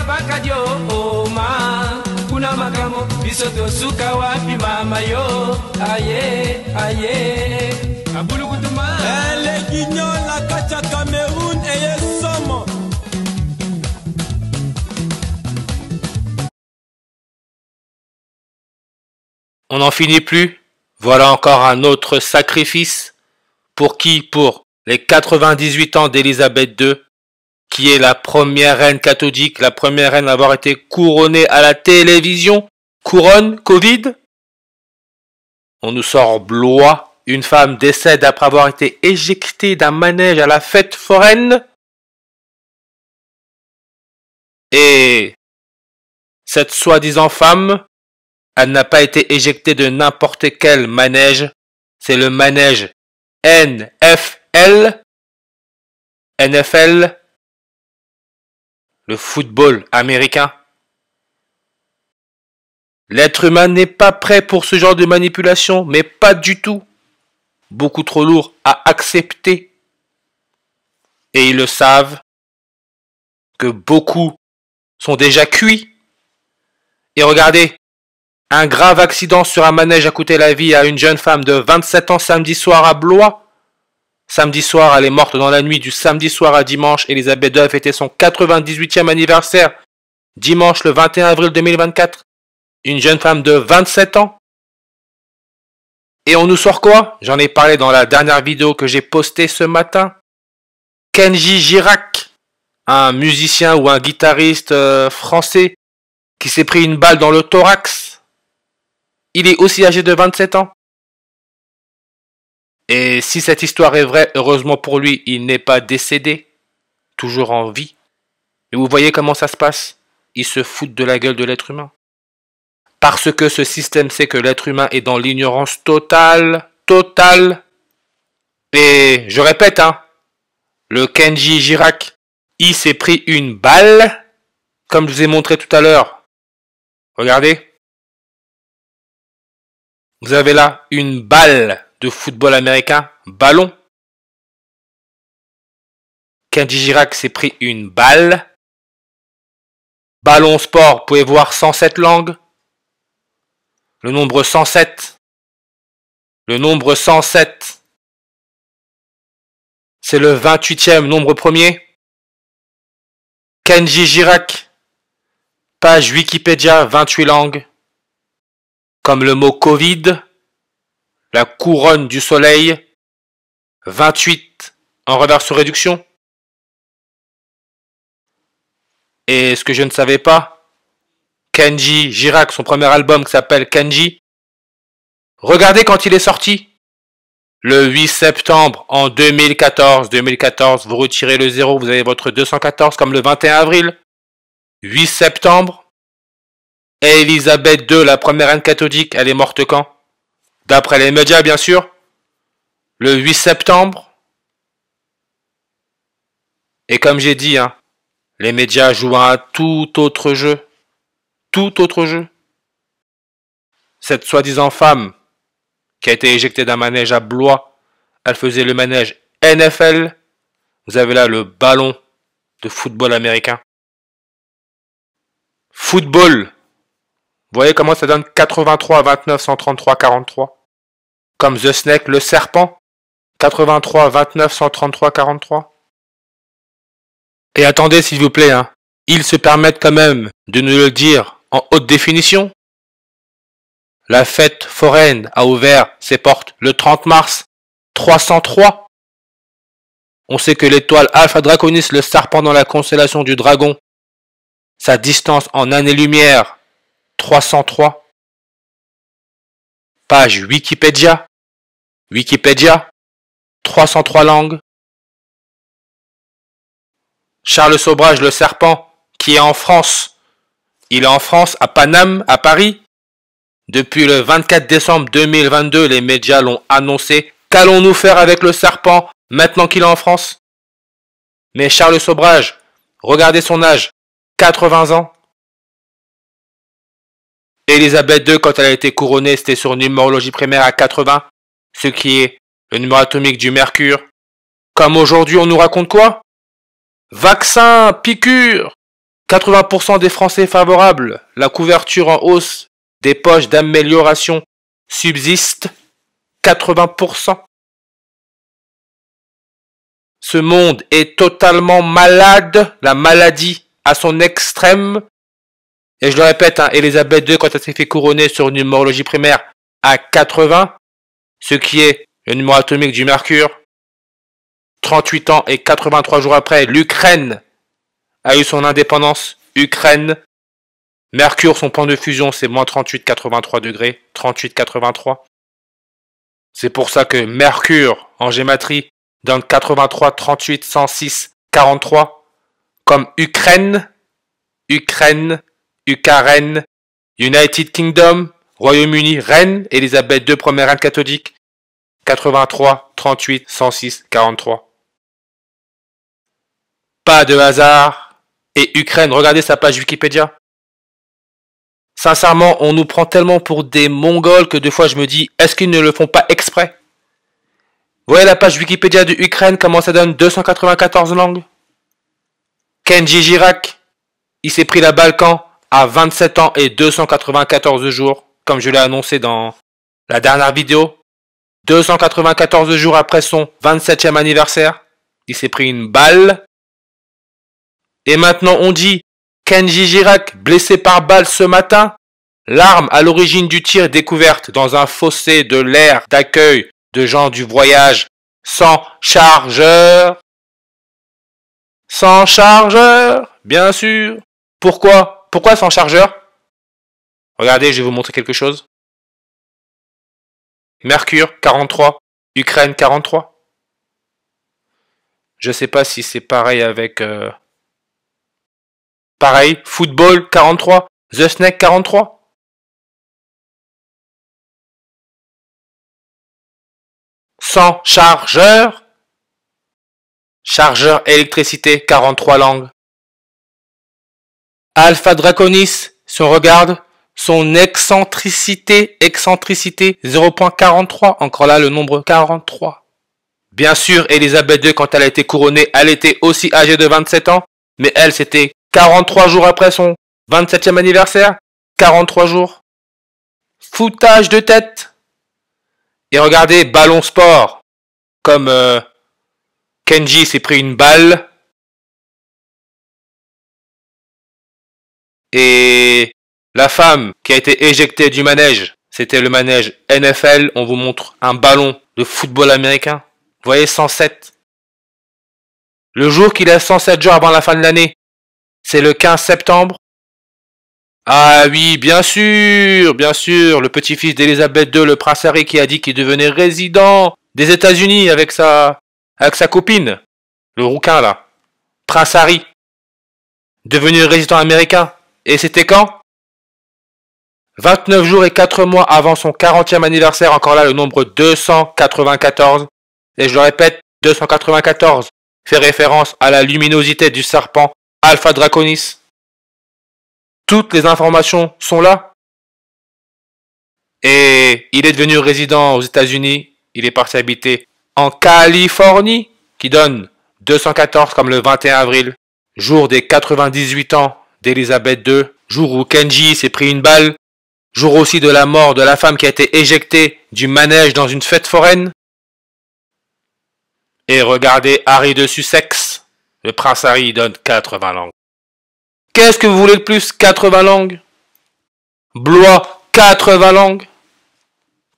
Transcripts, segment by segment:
bakadio oma kuna magamo bisoto suka wapi mama yo aye aye abulu kutuma les guignols la kacha Cameroun et somo. On n'en finit plus. Voilà encore un autre sacrifice. Pour qui? Pour les 98 ans d'Élisabeth II, qui est la première reine catholique, la première reine à avoir été couronnée à la télévision. Couronne, Covid. On nous sort Blois. Une femme décède après avoir été éjectée d'un manège à la fête foraine. Et cette soi-disant femme, elle n'a pas été éjectée de n'importe quel manège. C'est le manège NFL. NFL. Le football américain. L'être humain n'est pas prêt pour ce genre de manipulation, mais pas du tout. Beaucoup trop lourd à accepter. Et ils le savent que beaucoup sont déjà cuits. Et regardez, un grave accident sur un manège a coûté la vie à une jeune femme de 27 ans samedi soir à Blois. Samedi soir, elle est morte dans la nuit du samedi soir à dimanche. Élisabeth II a fêté son 98e anniversaire dimanche le 21 avril 2024. Une jeune femme de 27 ans. Et on nous sort quoi? J'en ai parlé dans la dernière vidéo que j'ai postée ce matin. Kenji Girac, un musicien ou un guitariste français qui s'est pris une balle dans le thorax. Il est aussi âgé de 27 ans. Et si cette histoire est vraie, heureusement pour lui, il n'est pas décédé, toujours en vie. Et vous voyez comment ça se passe? Ils se foutent de la gueule de l'être humain. Parce que ce système sait que l'être humain est dans l'ignorance totale, totale. Et je répète, le Kenji Girac, il s'est pris une balle, comme je vous ai montré tout à l'heure. Regardez. Vous avez là une balle de football américain, ballon. Kenji Girac s'est pris une balle. Ballon sport, vous pouvez voir 107 langues. Le nombre 107. Le nombre 107. C'est le 28e nombre premier. Kenji Girac. Page Wikipédia, 28 langues. Comme le mot Covid. La couronne du soleil. 28 en reverse réduction. Et ce que je ne savais pas, Kenji Girac, son premier album qui s'appelle Kenji. Regardez quand il est sorti. Le 8 septembre en 2014. 2014, vous retirez le 0, vous avez votre 214 comme le 21 avril. 8 septembre. Élisabeth II, la première reine catholique, elle est morte quand? D'après les médias, bien sûr. Le 8 septembre. Et comme j'ai dit, les médias jouent à un tout autre jeu. Tout autre jeu. Cette soi-disant femme qui a été éjectée d'un manège à Blois, elle faisait le manège NFL. Vous avez là le ballon de football américain. Football. Vous voyez comment ça donne 83, 29, 133, 43. Comme The Snake, le serpent. 83, 29, 133, 43. Et attendez s'il vous plaît, ils se permettent quand même de nous le dire en haute définition. La fête foraine a ouvert ses portes le 30 mars 303. On sait que l'étoile Alpha Draconis, le serpent dans la constellation du dragon, sa distance en années-lumière, 303. Page Wikipédia. Wikipédia, 303 langues. Charles Sobrage, le serpent, qui est en France. Il est en France, à Paname, à Paris. Depuis le 24 décembre 2022, les médias l'ont annoncé. Qu'allons-nous faire avec le serpent maintenant qu'il est en France? Mais Charles Sobrage, regardez son âge, 80 ans. Élisabeth II, quand elle a été couronnée, c'était sur numérologie primaire à 80, ce qui est le numéro atomique du mercure. Comme aujourd'hui, on nous raconte quoi? Vaccin, piqûre. 80% des Français favorables. La couverture en hausse des poches d'amélioration subsiste. 80%. Ce monde est totalement malade. La maladie à son extrême. Et je le répète, hein, Elisabeth II, quand elle s'est fait couronner sur une numérologie primaire à 80, ce qui est le numéro atomique du mercure, 38 ans et 83 jours après, l'Ukraine a eu son indépendance. Ukraine, Mercure, son point de fusion, c'est moins 38,83 degrés. 38,83. C'est pour ça que Mercure, en gématrie, donne 83, 38, 106, 43. Comme Ukraine, Ukraine, Ukraine, United Kingdom, Royaume-Uni, reine, Elisabeth II, première reine catholique, 83, 38, 106, 43. Pas de hasard. Et Ukraine, regardez sa page Wikipédia. Sincèrement, on nous prend tellement pour des Mongols que des fois je me dis, est-ce qu'ils ne le font pas exprès? Vous voyez la page Wikipédia de Ukraine, comment ça donne 294 langues? Kenji Girac, il s'est pris la balle quand? À 27 ans et 294 jours, comme je l'ai annoncé dans la dernière vidéo. 294 jours après son 27e anniversaire, il s'est pris une balle. Et maintenant on dit Kenji Girac blessé par balle ce matin. L'arme à l'origine du tir découverte dans un fossé de l'aire d'accueil de gens du voyage sans chargeur. Sans chargeur, bien sûr. Pourquoi? Pourquoi sans chargeur? Regardez, je vais vous montrer quelque chose. Mercure 43, Ukraine 43. Je sais pas si c'est pareil avec... Pareil, football 43, The Snake 43. Sans chargeur. Chargeur électricité 43 langues. Alpha Draconis, si on regarde, son excentricité 0.43, encore là le nombre 43. Bien sûr, Elisabeth II, quand elle a été couronnée, elle était aussi âgée de 27 ans, mais elle, c'était 43 jours après son 27e anniversaire. 43 jours. Foutage de tête. Et regardez, ballon sport. Comme Kenji s'est pris une balle. Et la femme qui a été éjectée du manège, c'était le manège NFL. On vous montre un ballon de football américain. Vous voyez, 107. Le jour qu'il a 107 jours avant la fin de l'année, c'est le 15 septembre. Ah oui, bien sûr, le petit-fils d'Elisabeth II, le prince Harry, qui a dit qu'il devenait résident des États-Unis avec sa copine, le rouquin là, prince Harry, devenu résident américain. Et c'était quand? 29 jours et 4 mois avant son 40e anniversaire, encore là le nombre 294. Et je le répète, 294 fait référence à la luminosité du serpent Alpha Draconis. Toutes les informations sont là. Et il est devenu résident aux États-Unis. Il est parti habiter en Californie, qui donne 214 comme le 21 avril, jour des 98 ans d'Elisabeth II, jour où Kenji s'est pris une balle, jour aussi de la mort de la femme qui a été éjectée du manège dans une fête foraine. Et regardez Harry de Sussex, le prince Harry donne 80 langues. Qu'est-ce que vous voulez de plus? 80 langues. Blois, 80 langues.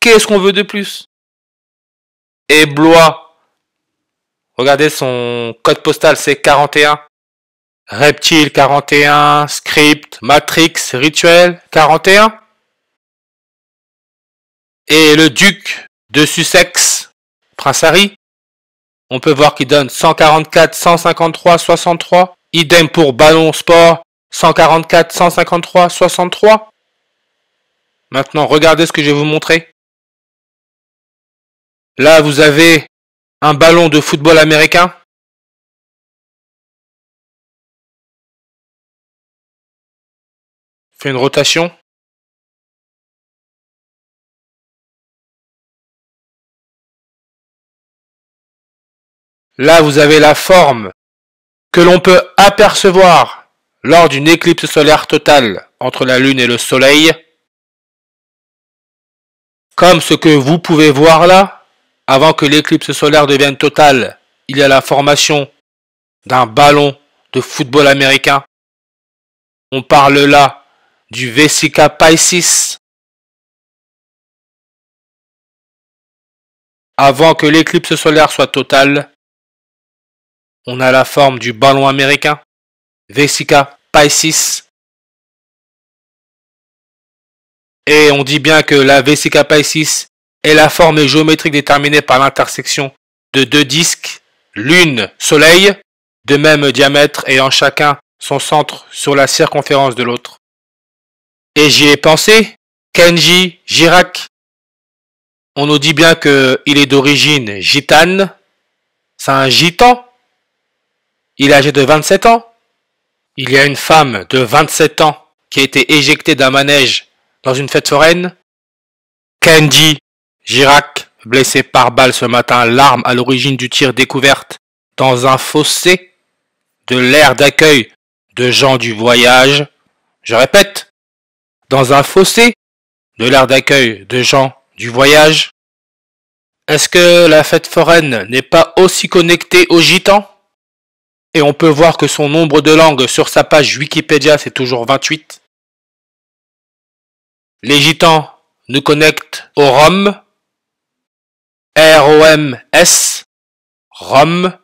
Qu'est-ce qu'on veut de plus? Et Blois, regardez son code postal, c'est 41. Reptile, 41. Script, Matrix, Rituel, 41. Et le duc de Sussex, prince Harry, on peut voir qu'il donne 144, 153, 63. Idem pour ballon sport, 144, 153, 63. Maintenant, regardez ce que je vais vous montrer. Là, vous avez un ballon de football américain. Fait une rotation. Là, vous avez la forme que l'on peut apercevoir lors d'une éclipse solaire totale entre la Lune et le Soleil, comme ce que vous pouvez voir là, avant que l'éclipse solaire devienne totale, il y a la formation d'un ballon de football américain. On parle là du Vesica Piscis. Avant que l'éclipse solaire soit totale, on a la forme du ballon américain, Vesica Piscis. Et on dit bien que la Vesica Piscis est la forme géométrique déterminée par l'intersection de deux disques, Lune, Soleil, de même diamètre ayant chacun son centre sur la circonférence de l'autre. Et j'y ai pensé, Kenji Girac. On nous dit bien qu'il est d'origine gitane, c'est un gitan. Il est âgé de 27 ans. Il y a une femme de 27 ans qui a été éjectée d'un manège dans une fête foraine. Kenji Girac, blessé par balle ce matin, l'arme à l'origine du tir découverte dans un fossé de l'aire d'accueil de gens du voyage. Je répète, dans un fossé de l'aire d'accueil de gens du voyage. Est-ce que la fête foraine n'est pas aussi connectée aux gitans? Et on peut voir que son nombre de langues sur sa page Wikipédia, c'est toujours 28. Les gitans nous connectent au Rhum, R-O-M-S, Rhum,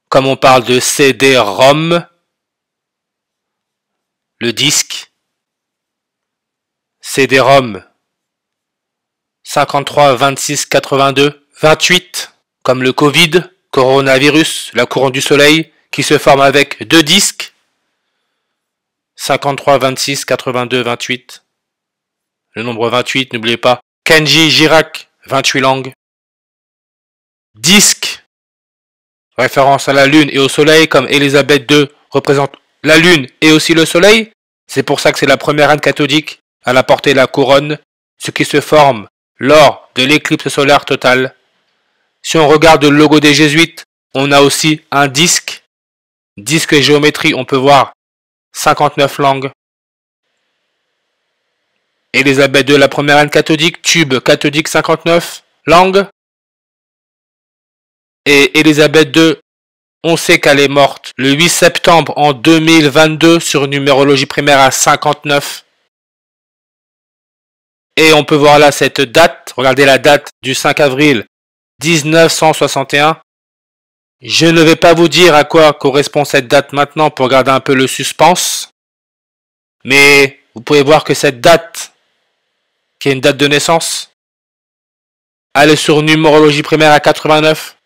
comme on parle de CD-ROM, le disque, CD-ROM, 53, 26, 82, 28, comme le Covid, coronavirus, la couronne du soleil, qui se forme avec deux disques, 53, 26, 82, 28. Le nombre 28, n'oubliez pas. Kenji Girac, 28 langues. Disque, référence à la Lune et au Soleil, comme Élisabeth II représente la Lune et aussi le Soleil. C'est pour ça que c'est la première reine catholique à la porter la couronne, ce qui se forme lors de l'éclipse solaire totale. Si on regarde le logo des jésuites, on a aussi un disque. Disque et géométrie, on peut voir 59 langues. Élisabeth II, la première reine catholique, tube catholique 59 langues. Et Élisabeth II, on sait qu'elle est morte le 8 septembre en 2022 sur une numérologie primaire à 59. Et on peut voir là cette date, regardez la date du 5 avril 1961. Je ne vais pas vous dire à quoi correspond cette date maintenant pour garder un peu le suspense. Mais vous pouvez voir que cette date, qui est une date de naissance, elle est sur numérologie primaire à 89,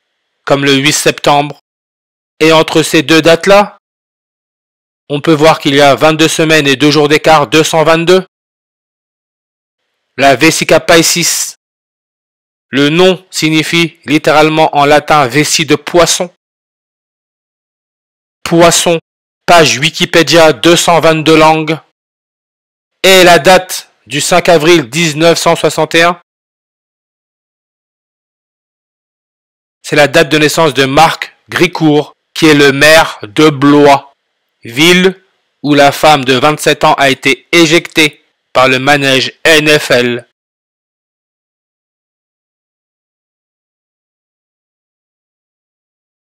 comme le 8 septembre. Et entre ces deux dates-là, on peut voir qu'il y a 22 semaines et 2 jours d'écart, 222. La Vesica Piscis, le nom signifie littéralement en latin vessie de poisson. Poisson, page Wikipédia, 222 langues. Et la date du 5 avril 1961, c'est la date de naissance de Marc Gricourt, qui est le maire de Blois, ville où la femme de 27 ans a été éjectée par le manège NFL.